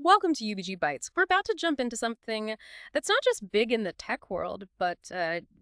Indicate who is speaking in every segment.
Speaker 1: Welcome to UBG Bytes. We're about to jump into something that's not just big in the tech world, but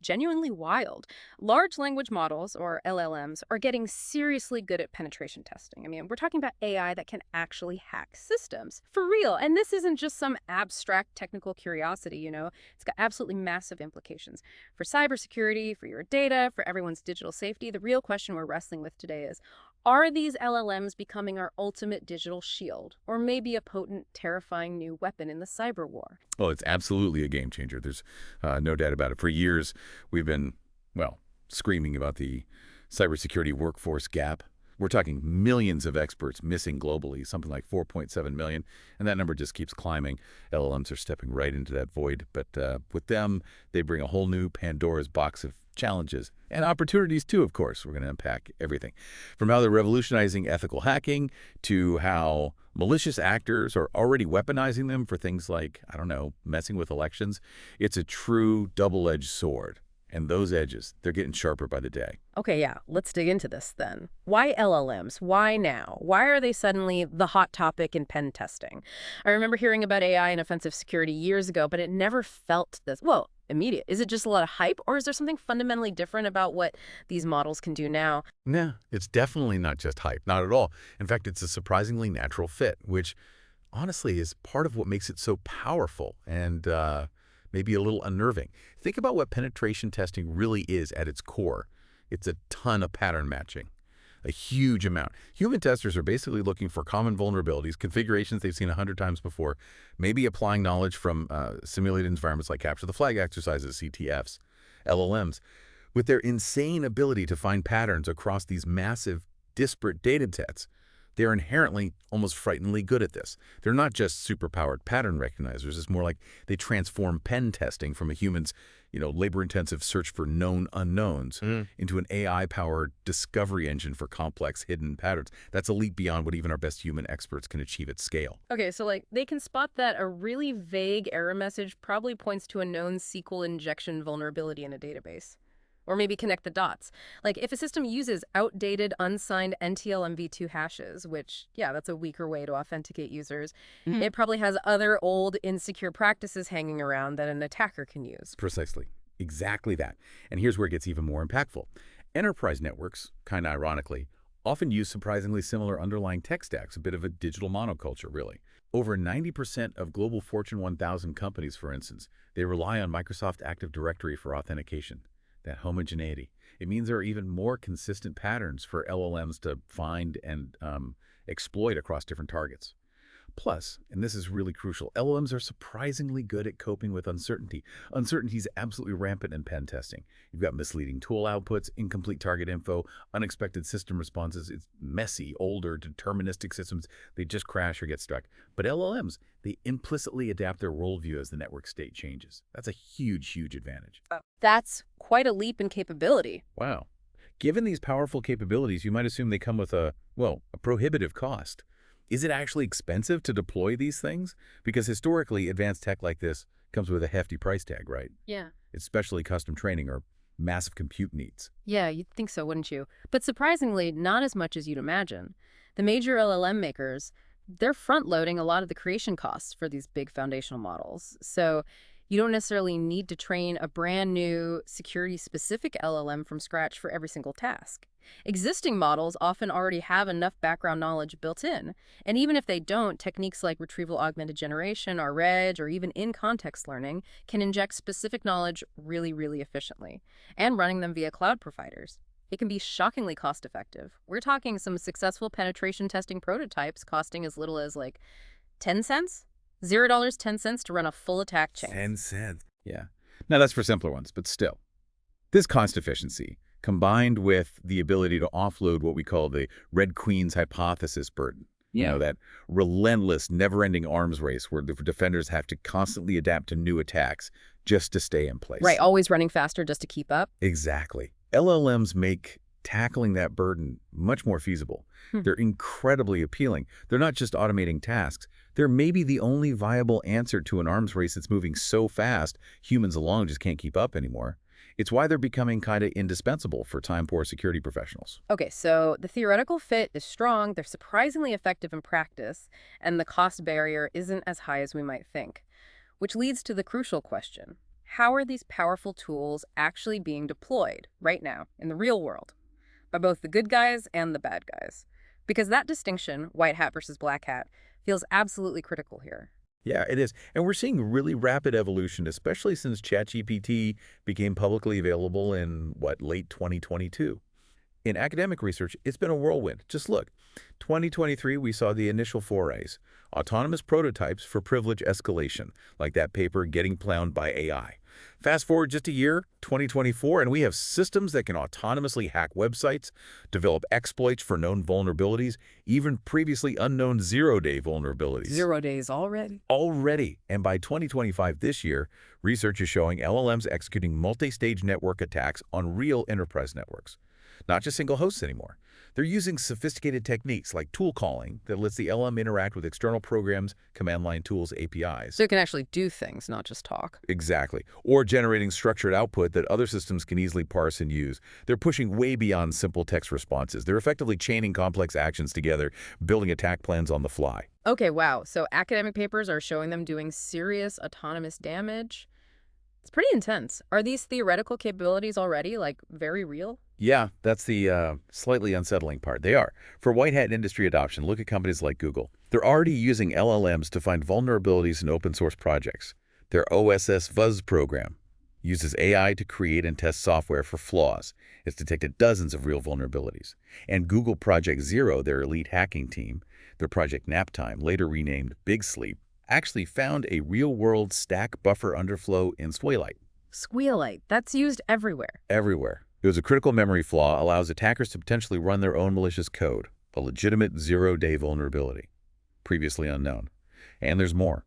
Speaker 1: genuinely wild. Large language models, or LLMs, are getting seriously good at penetration testing. I mean, we're talking about AI that can actually hack systems. For real. And this isn't just some abstract technical curiosity. It's got absolutely massive implications for cybersecurity, for your data, for everyone's digital safety. The real question we're wrestling with today is, are these LLMs becoming our ultimate digital shield, or maybe a potent, terrifying new weapon in the cyber war?
Speaker 2: Oh, it's absolutely a game changer. There's no doubt about it. For years, we've been, well, screaming about the cybersecurity workforce gap. We're talking millions of experts missing globally, something like 4.7 million, and that number just keeps climbing. LLMs are stepping right into that void, but with them, they bring a whole new Pandora's box of challenges and opportunities too, of course. We're going to unpack everything from how they're revolutionizing ethical hacking to how malicious actors are already weaponizing them for things like, I don't know, messing with elections. It's a true double-edged sword. And those edges, they're getting sharper by the day.
Speaker 1: Okay, yeah, let's dig into this then. Why LLMs? Why now? Why are they suddenly the hot topic in pen testing? I remember hearing about AI and offensive security years ago, but it never felt this, well, immediate. Is it just a lot of hype, or is there something fundamentally different about what these models can do now?
Speaker 2: Nah, it's definitely not just hype, not at all. In fact, it's a surprisingly natural fit, which honestly is part of what makes it so powerful and maybe a little unnerving. Think about what penetration testing really is at its core. It's a ton of pattern matching, a huge amount. Human testers are basically looking for common vulnerabilities, configurations they've seen 100 times before, maybe applying knowledge from simulated environments like capture the flag exercises, CTFs, LLMs. With their insane ability to find patterns across these massive, disparate data sets, they're inherently almost frighteningly good at this. They're not just superpowered pattern recognizers. It's more like they transform pen testing from a human's, labor-intensive search for known unknowns into an AI-powered discovery engine for complex hidden patterns. That's a leap beyond what even our best human experts can achieve at scale.
Speaker 1: Okay, so they can spot that a really vague error message probably points to a known SQL injection vulnerability in a database. Or maybe connect the dots. Like if a system uses outdated, unsigned NTLMv2 hashes, which, yeah, that's a weaker way to authenticate users, it probably has other old, insecure practices hanging around that an attacker can use.
Speaker 2: Precisely. Exactly that. And here's where it gets even more impactful. Enterprise networks, kind of ironically, often use surprisingly similar underlying tech stacks, a bit of a digital monoculture, really. Over 90% of global Fortune 1000 companies, for instance, they rely on Microsoft Active Directory for authentication. That homogeneity. It means there are even more consistent patterns for LLMs to find and exploit across different targets. Plus, and this is really crucial, LLMs are surprisingly good at coping with uncertainty. Uncertainty is absolutely rampant in pen testing. You've got misleading tool outputs, incomplete target info, unexpected system responses. It's messy, older, deterministic systems. They just crash or get stuck. But LLMs, they implicitly adapt their worldview as the network state changes. That's a huge, huge advantage.
Speaker 1: That's quite a leap in capability.
Speaker 2: Wow. Given these powerful capabilities, you might assume they come with a prohibitive cost. Is it actually expensive to deploy these things? Because historically, advanced tech like this comes with a hefty price tag, right?
Speaker 1: Yeah.
Speaker 2: Especially custom training or massive compute needs.
Speaker 1: Yeah, you'd think so, wouldn't you? But surprisingly, not as much as you'd imagine. The major LLM makers, they're front-loading a lot of the creation costs for these big foundational models. So you don't necessarily need to train a brand new security-specific LLM from scratch for every single task. Existing models often already have enough background knowledge built in. And even if they don't, techniques like retrieval augmented generation or REG or even in-context learning can inject specific knowledge really, really efficiently. And running them via cloud providers. It can be shockingly cost-effective. We're talking some successful penetration testing prototypes costing as little as 10 cents? $0, 10 cents to run a full attack chain.
Speaker 2: 10 cents. Yeah. Now, that's for simpler ones, but still. This cost efficiency, combined with the ability to offload what we call the Red Queen's hypothesis burden, that relentless, never-ending arms race where the defenders have to constantly adapt to new attacks just to stay in place.
Speaker 1: Right, always running faster just to keep up.
Speaker 2: Exactly. LLMs make tackling that burden much more feasible. They're incredibly appealing. They're not just automating tasks. They're maybe the only viable answer to an arms race that's moving so fast, humans alone just can't keep up anymore. It's why they're becoming kind of indispensable for time-poor security professionals.
Speaker 1: Okay, so the theoretical fit is strong, they're surprisingly effective in practice, and the cost barrier isn't as high as we might think. Which leads to the crucial question. How are these powerful tools actually being deployed right now in the real world by both the good guys and the bad guys? Because that distinction, white hat versus black hat, feels absolutely critical here.
Speaker 2: Yeah, it is. And we're seeing really rapid evolution, especially since ChatGPT became publicly available in, late 2022. In academic research, it's been a whirlwind. Just look. 2023, we saw the initial forays, autonomous prototypes for privilege escalation, like that paper Getting Clowned by AI. Fast forward just a year, 2024, and we have systems that can autonomously hack websites, develop exploits for known vulnerabilities, even previously unknown zero-day vulnerabilities.
Speaker 1: 0 days already?
Speaker 2: Already, and by 2025 this year, research is showing LLMs executing multi-stage network attacks on real enterprise networks. Not just single hosts anymore. They're using sophisticated techniques like tool calling that lets the LM interact with external programs, command line tools, APIs.
Speaker 1: So it can actually do things, not just talk.
Speaker 2: Exactly. Or generating structured output that other systems can easily parse and use. They're pushing way beyond simple text responses. They're effectively chaining complex actions together, building attack plans on the fly.
Speaker 1: Okay, wow. So academic papers are showing them doing serious autonomous damage. It's pretty intense. Are these theoretical capabilities already, like, very real?
Speaker 2: Yeah, that's the slightly unsettling part. They are. For white hat industry adoption, look at companies like Google. They're already using LLMs to find vulnerabilities in open source projects. Their OSS Fuzz program uses AI to create and test software for flaws. It's detected dozens of real vulnerabilities. And Google Project Zero, their elite hacking team, their Project Naptime, later renamed Big Sleep, actually found a real-world stack buffer underflow in SQLite.
Speaker 1: Squealite, that's used everywhere.
Speaker 2: Everywhere. It was a critical memory flaw, allows attackers to potentially run their own malicious code, a legitimate zero-day vulnerability, previously unknown. And there's more.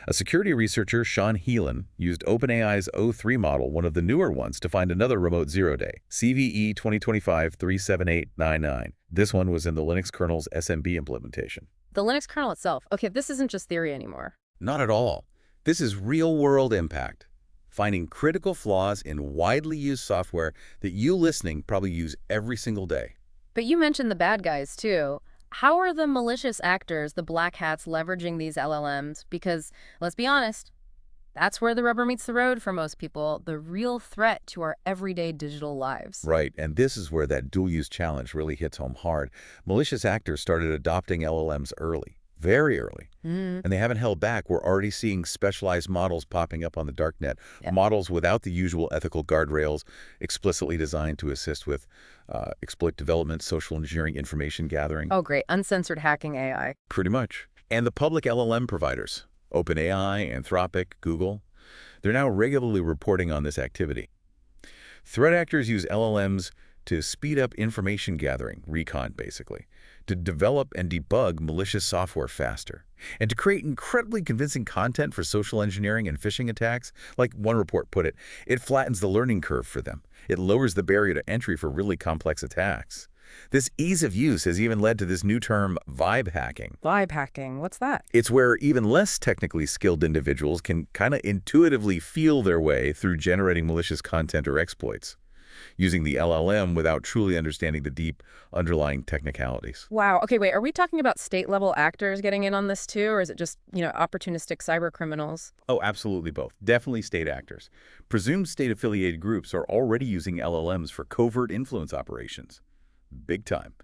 Speaker 2: A security researcher, Sean Heelan, used OpenAI's O3 model, one of the newer ones, to find another remote zero-day, CVE 2025-37899. This one was in the Linux kernel's SMB implementation.
Speaker 1: The Linux kernel itself. Okay, this isn't just theory anymore.
Speaker 2: Not at all. This is real-world impact. Finding critical flaws in widely used software that you listening probably use every single day.
Speaker 1: But you mentioned the bad guys, too. How are the malicious actors, the black hats, leveraging these LLMs? Because, let's be honest, that's where the rubber meets the road for most people, the real threat to our everyday digital lives.
Speaker 2: Right, and this is where that dual-use challenge really hits home hard. Malicious actors started adopting LLMs early, very early, and they haven't held back. We're already seeing specialized models popping up on the darknet, models without the usual ethical guardrails, explicitly designed to assist with exploit development, social engineering, information gathering.
Speaker 1: Oh, great. Uncensored hacking AI.
Speaker 2: Pretty much. And the public LLM providers, OpenAI, Anthropic, Google, they're now regularly reporting on this activity. Threat actors use LLMs to speed up information gathering, recon basically, to develop and debug malicious software faster, and to create incredibly convincing content for social engineering and phishing attacks. Like one report put it, it flattens the learning curve for them. It lowers the barrier to entry for really complex attacks. This ease of use has even led to this new term, vibe hacking.
Speaker 1: Vibe hacking, what's that?
Speaker 2: It's where even less technically skilled individuals can kind of intuitively feel their way through generating malicious content or exploits, using the LLM without truly understanding the deep underlying technicalities.
Speaker 1: Wow. Okay, wait, are we talking about state-level actors getting in on this too, or is it just, opportunistic cyber criminals?
Speaker 2: Oh, absolutely both. Definitely state actors. Presumed state-affiliated groups are already using LLMs for covert influence operations. Big time.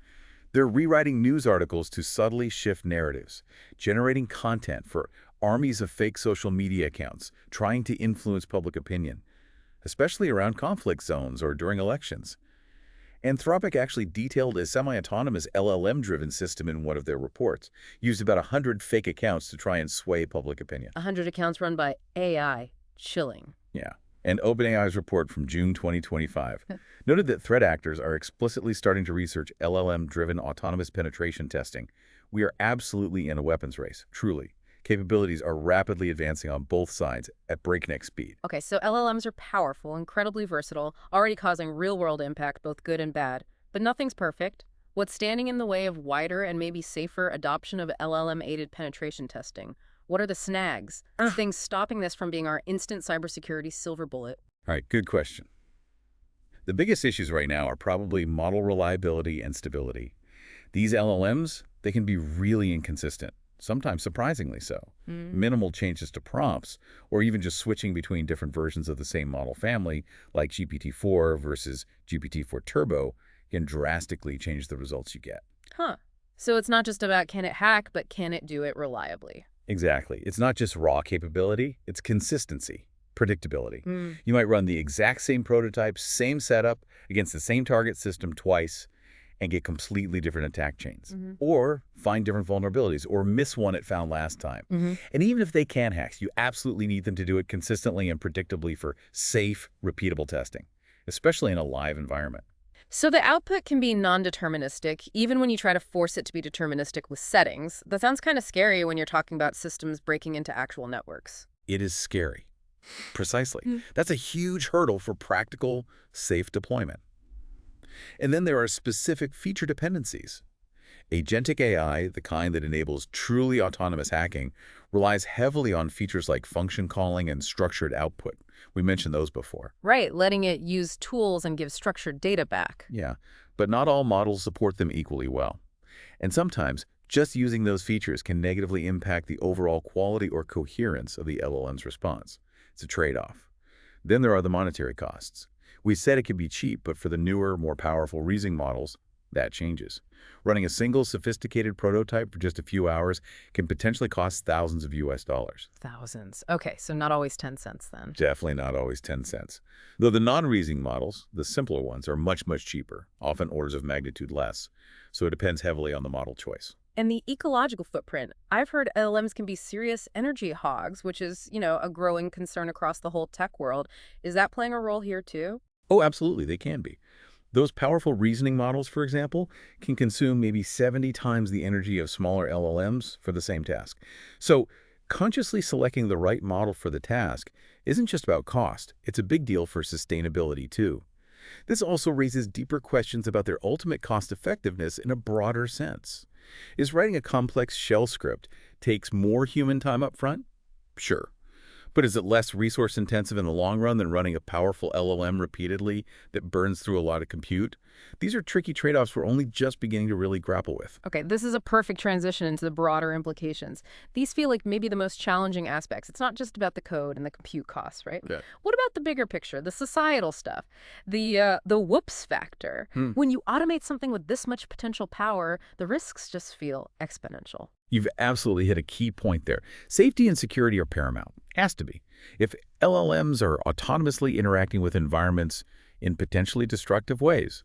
Speaker 2: They're rewriting news articles to subtly shift narratives, generating content for armies of fake social media accounts, trying to influence public opinion, especially around conflict zones or during elections. Anthropic actually detailed a semi-autonomous LLM-driven system in one of their reports, used about 100 fake accounts to try and sway public opinion.
Speaker 1: 100 accounts run by AI. Chilling.
Speaker 2: Yeah. And OpenAI's report from June 2025 noted that threat actors are explicitly starting to research LLM-driven autonomous penetration testing. We are absolutely in a weapons race, truly. Capabilities are rapidly advancing on both sides at breakneck speed.
Speaker 1: Okay, so LLMs are powerful, incredibly versatile, already causing real-world impact, both good and bad. But nothing's perfect. What's standing in the way of wider and maybe safer adoption of LLM-aided penetration testing? What are the snags? Things stopping this from being our instant cybersecurity silver bullet?
Speaker 2: All right, good question. The biggest issues right now are probably model reliability and stability. These LLMs, they can be really inconsistent, sometimes surprisingly so.
Speaker 1: Mm.
Speaker 2: Minimal changes to prompts, or even just switching between different versions of the same model family, like GPT-4 versus GPT-4 Turbo, can drastically change the results you get.
Speaker 1: Huh. So it's not just about can it hack, but can it do it reliably?
Speaker 2: Exactly. It's not just raw capability, it's consistency, predictability.
Speaker 1: Mm.
Speaker 2: You might run the exact same prototype, same setup, against the same target system twice, and get completely different attack chains.
Speaker 1: Hmm.
Speaker 2: Or find different vulnerabilities, or miss one it found last time.
Speaker 1: Hmm.
Speaker 2: And even if they can hack, you absolutely need them to do it consistently and predictably for safe, repeatable testing, especially in a live environment.
Speaker 1: So the output can be non-deterministic, even when you try to force it to be deterministic with settings. That sounds kind of scary when you're talking about systems breaking into actual networks.
Speaker 2: It is scary. Precisely.
Speaker 1: Mm.
Speaker 2: That's a huge hurdle for practical, safe deployment. And then there are specific feature dependencies. Agentic AI, the kind that enables truly autonomous hacking, relies heavily on features like function calling and structured output. We mentioned those before.
Speaker 1: Right, letting it use tools and give structured data back.
Speaker 2: Yeah, but not all models support them equally well. And sometimes, just using those features can negatively impact the overall quality or coherence of the LLM's response. It's a trade-off. Then there are the monetary costs. We said it could be cheap, but for the newer, more powerful reasoning models, that changes. Running a single sophisticated prototype for just a few hours can potentially cost thousands of US dollars.
Speaker 1: Thousands. Okay, so not always 10 cents then.
Speaker 2: Definitely not always 10 cents. Though the non-reasoning models, the simpler ones, are much, much cheaper, often orders of magnitude less. So it depends heavily on the model choice.
Speaker 1: And the ecological footprint. I've heard LLMs can be serious energy hogs, which is, a growing concern across the whole tech world. Is that playing a role here too?
Speaker 2: Oh, absolutely, they can be. Those powerful reasoning models, for example, can consume maybe 70 times the energy of smaller LLMs for the same task. So consciously selecting the right model for the task isn't just about cost. It's a big deal for sustainability, too. This also raises deeper questions about their ultimate cost-effectiveness in a broader sense. Is writing a complex shell script takes more human time up front? Sure. But is it less resource-intensive in the long run than running a powerful LLM repeatedly that burns through a lot of compute? These are tricky trade-offs we're only just beginning to really grapple with.
Speaker 1: Okay, this is a perfect transition into the broader implications. These feel like maybe the most challenging aspects. It's not just about the code and the compute costs, right?
Speaker 2: Yeah.
Speaker 1: What about the bigger picture, the societal stuff, the whoops factor? When you automate something with this much potential power, the risks just feel exponential.
Speaker 2: You've absolutely hit a key point there. Safety and security are paramount. Has to be. If LLMs are autonomously interacting with environments in potentially destructive ways,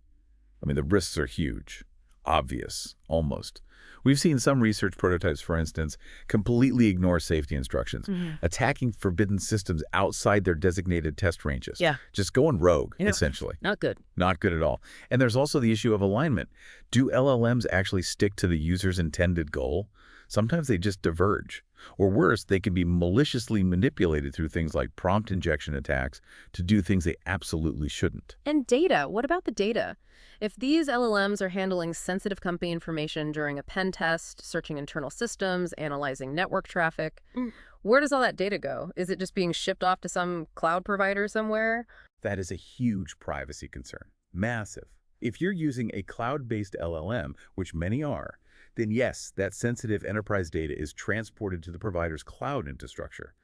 Speaker 2: the risks are huge. Obvious, almost. We've seen some research prototypes, for instance, completely ignore safety instructions, attacking forbidden systems outside their designated test ranges.
Speaker 1: Yeah.
Speaker 2: Just going rogue, essentially.
Speaker 1: Not good.
Speaker 2: Not good at all. And there's also the issue of alignment. Do LLMs actually stick to the user's intended goal? Sometimes they just diverge. Or worse, they can be maliciously manipulated through things like prompt injection attacks to do things they absolutely shouldn't.
Speaker 1: And data. What about the data? If these LLMs are handling sensitive company information during a pen test, searching internal systems, analyzing network traffic, where does all that data go? Is it just being shipped off to some cloud provider somewhere?
Speaker 2: That is a huge privacy concern. Massive. If you're using a cloud-based LLM, which many are, then yes, that sensitive enterprise data is transported to the provider's cloud infrastructure.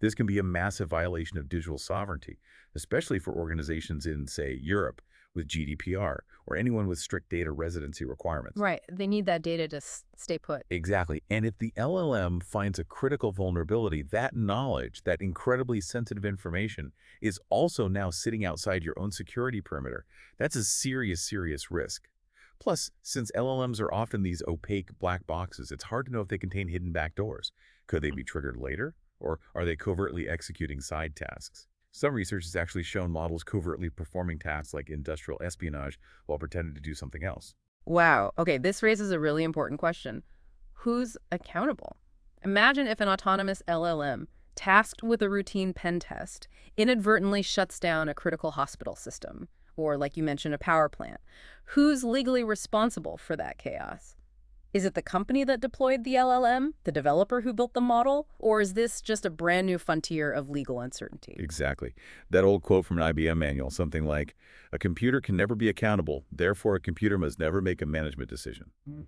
Speaker 2: This can be a massive violation of digital sovereignty, especially for organizations in, say, Europe with GDPR, or anyone with strict data residency requirements.
Speaker 1: Right. They need that data to stay put.
Speaker 2: Exactly. And if the LLM finds a critical vulnerability, that knowledge, that incredibly sensitive information, is also now sitting outside your own security perimeter. That's a serious, serious risk. Plus, since LLMs are often these opaque black boxes, it's hard to know if they contain hidden backdoors. Could they be triggered later? Or are they covertly executing side tasks? Some research has actually shown models covertly performing tasks like industrial espionage while pretending to do something else.
Speaker 1: Wow. Okay, this raises a really important question. Who's accountable? Imagine if an autonomous LLM, tasked with a routine pen test, inadvertently shuts down a critical hospital system, or like you mentioned, a power plant. Who's legally responsible for that chaos? Is it the company that deployed the LLM, the developer who built the model, or is this just a brand new frontier of legal uncertainty?
Speaker 2: Exactly. That old quote from an IBM manual, something like, "A computer can never be accountable, therefore a computer must never make a management decision."
Speaker 1: Mm.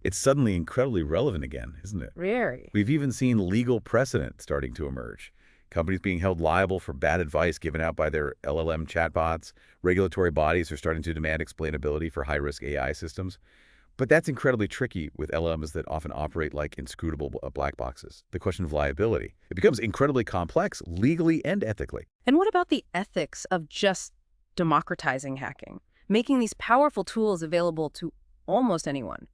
Speaker 2: It's suddenly incredibly relevant again, isn't it?
Speaker 1: Very.
Speaker 2: We've even seen legal precedent starting to emerge. Companies being held liable for bad advice given out by their LLM chatbots. Regulatory bodies are starting to demand explainability for high-risk AI systems. But that's incredibly tricky with LLMs that often operate like inscrutable black boxes. The question of liability. It becomes incredibly complex legally and ethically.
Speaker 1: And what about the ethics of just democratizing hacking, making these powerful tools available to almost anyone?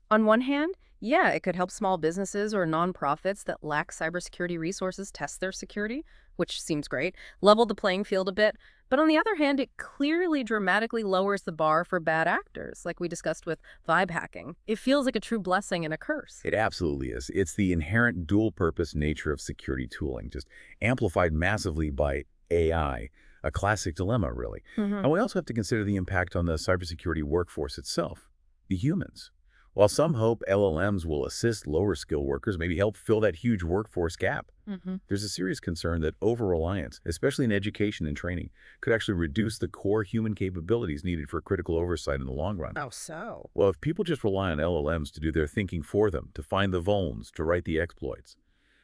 Speaker 1: On one hand, yeah, it could help small businesses or nonprofits that lack cybersecurity resources test their security, which seems great, level the playing field a bit. But on the other hand, it clearly dramatically lowers the bar for bad actors, like we discussed with vibe hacking. It feels like a true blessing and a curse.
Speaker 2: It absolutely is. It's the inherent dual-purpose nature of security tooling, just amplified massively by AI. A classic dilemma, really.
Speaker 1: Hmm.
Speaker 2: And we also have to consider the impact on the cybersecurity workforce itself, the humans. While some hope LLMs will assist lower-skill workers, maybe help fill that huge workforce gap,
Speaker 1: Hmm.
Speaker 2: there's a serious concern that over-reliance, especially in education and training, could actually reduce the core human capabilities needed for critical oversight in the long run.
Speaker 1: Oh, so?
Speaker 2: Well, if people just rely on LLMs to do their thinking for them, to find the vulns, to write the exploits,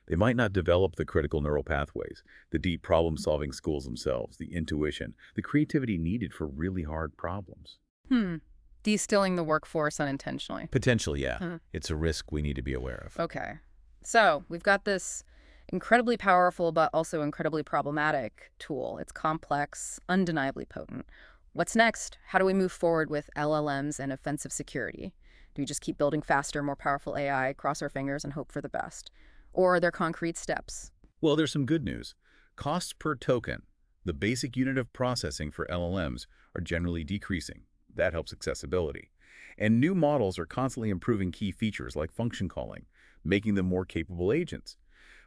Speaker 2: they might not develop the critical neural pathways, the deep problem-solving skills themselves, the intuition, the creativity needed for really hard problems.
Speaker 1: Hmm. Destilling the workforce unintentionally.
Speaker 2: Potentially, yeah.
Speaker 1: Hmm.
Speaker 2: It's a risk we need to be aware of.
Speaker 1: Okay. So we've got this incredibly powerful but also incredibly problematic tool. It's complex, undeniably potent. What's next? How do we move forward with LLMs and offensive security? Do we just keep building faster, more powerful AI, cross our fingers, and hope for the best? Or are there concrete steps?
Speaker 2: Well, there's some good news. Costs per token, the basic unit of processing for LLMs, are generally decreasing. That helps accessibility. And new models are constantly improving key features like function calling, making them more capable agents.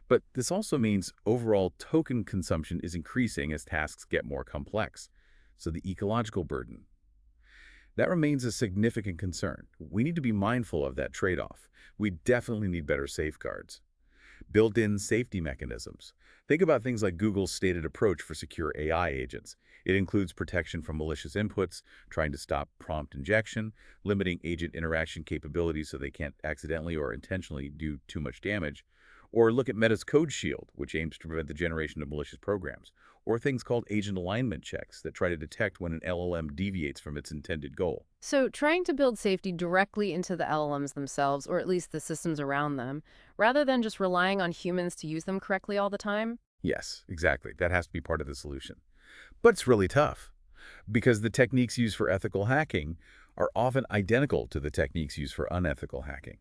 Speaker 2: But this also means overall token consumption is increasing as tasks get more complex. So the ecological burden, that remains a significant concern. We need to be mindful of that trade-off. We definitely need better safeguards. Built-in safety mechanisms. Think about things like Google's stated approach for secure AI agents. It includes protection from malicious inputs, trying to stop prompt injection, limiting agent interaction capabilities so they can't accidentally or intentionally do too much damage. Or look at Meta's Code Shield, which aims to prevent the generation of malicious programs. Or things called agent alignment checks that try to detect when an LLM deviates from its intended goal.
Speaker 1: So, trying to build safety directly into the LLMs themselves, or at least the systems around them, rather than just relying on humans to use them correctly all the time?
Speaker 2: Yes, exactly. That has to be part of the solution. But it's really tough because the techniques used for ethical hacking are often identical to the techniques used for unethical hacking.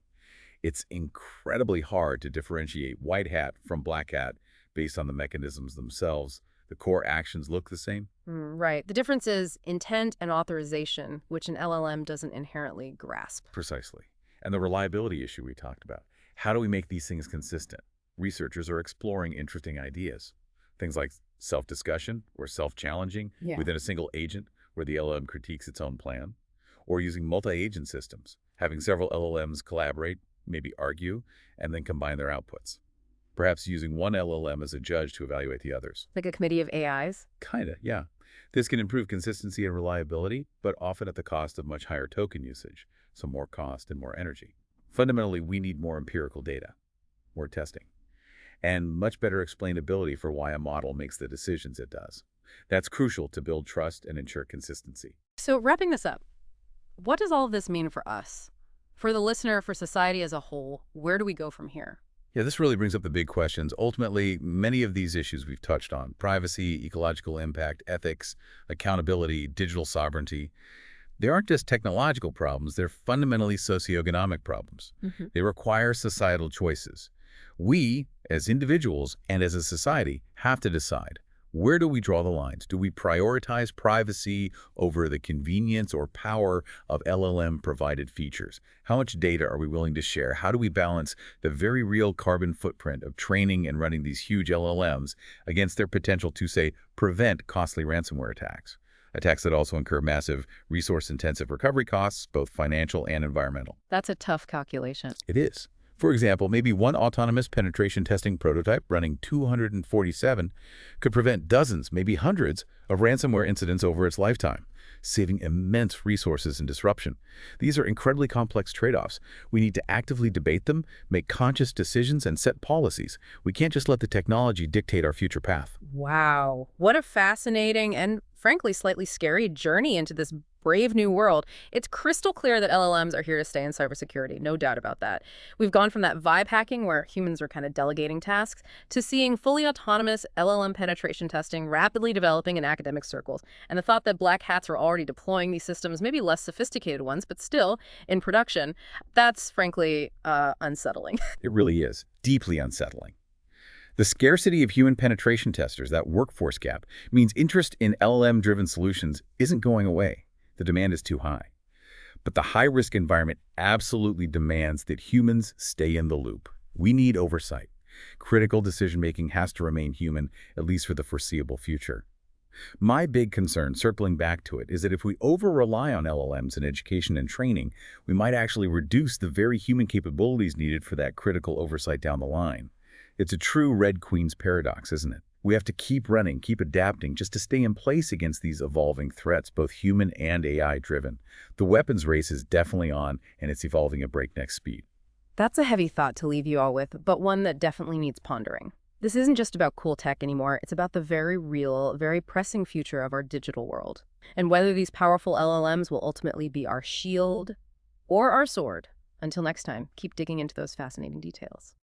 Speaker 2: It's incredibly hard to differentiate white hat from black hat based on the mechanisms themselves. The core actions look the same.
Speaker 1: Right. The difference is intent and authorization, which an LLM doesn't inherently grasp.
Speaker 2: Precisely. And the reliability issue we talked about. How do we make these things consistent? Researchers are exploring interesting ideas. Things like self-discussion or self-challenging
Speaker 1: Yeah.
Speaker 2: within a single agent where the LLM critiques its own plan, or using multi-agent systems, having several LLMs collaborate, maybe argue, and then combine their outputs. Perhaps using one LLM as a judge to evaluate the others.
Speaker 1: Like a committee of AIs?
Speaker 2: Kinda, yeah. This can improve consistency and reliability, but often at the cost of much higher token usage, so more cost and more energy. Fundamentally, we need more empirical data, more testing, and much better explainability for why a model makes the decisions it does. That's crucial to build trust and ensure consistency.
Speaker 1: So, wrapping this up, what does all of this mean for us? For the listener, for society as a whole, where do we go from here?
Speaker 2: Yeah, this really brings up the big questions. Ultimately, many of these issues we've touched on, privacy, ecological impact, ethics, accountability, digital sovereignty, they aren't just technological problems, they're fundamentally socioeconomic problems.
Speaker 1: Hmm.
Speaker 2: They require societal choices. We, as individuals and as a society, have to decide, where do we draw the lines? Do we prioritize privacy over the convenience or power of LLM-provided features? How much data are we willing to share? How do we balance the very real carbon footprint of training and running these huge LLMs against their potential to, say, prevent costly ransomware attacks? Attacks that also incur massive resource-intensive recovery costs, both financial and environmental.
Speaker 1: That's a tough calculation.
Speaker 2: It is. For example, maybe one autonomous penetration testing prototype running 247 could prevent dozens, maybe hundreds, of ransomware incidents over its lifetime, saving immense resources and disruption. These are incredibly complex trade-offs. We need to actively debate them, make conscious decisions, and set policies. We can't just let the technology dictate our future path.
Speaker 1: Wow. What a fascinating and, frankly, slightly scary journey into this brave new world. It's crystal clear that LLMs are here to stay in cybersecurity, no doubt about that. We've gone from that vibe hacking where humans are kind of delegating tasks to seeing fully autonomous LLM penetration testing rapidly developing in academic circles. And the thought that black hats are already deploying these systems, maybe less sophisticated ones, but still in production, that's frankly unsettling.
Speaker 2: It really is deeply unsettling. The scarcity of human penetration testers, that workforce gap, means interest in LLM-driven solutions isn't going away. The demand is too high. But the high-risk environment absolutely demands that humans stay in the loop. We need oversight. Critical decision-making has to remain human, at least for the foreseeable future. My big concern, circling back to it, is that if we over-rely on LLMs in education and training, we might actually reduce the very human capabilities needed for that critical oversight down the line. It's a true Red Queen's paradox, isn't it? We have to keep running, keep adapting, just to stay in place against these evolving threats, both human and AI-driven. The weapons race is definitely on, and it's evolving at breakneck speed.
Speaker 1: That's a heavy thought to leave you all with, but one that definitely needs pondering. This isn't just about cool tech anymore. It's about the very real, very pressing future of our digital world. And whether these powerful LLMs will ultimately be our shield or our sword. Until next time, keep digging into those fascinating details.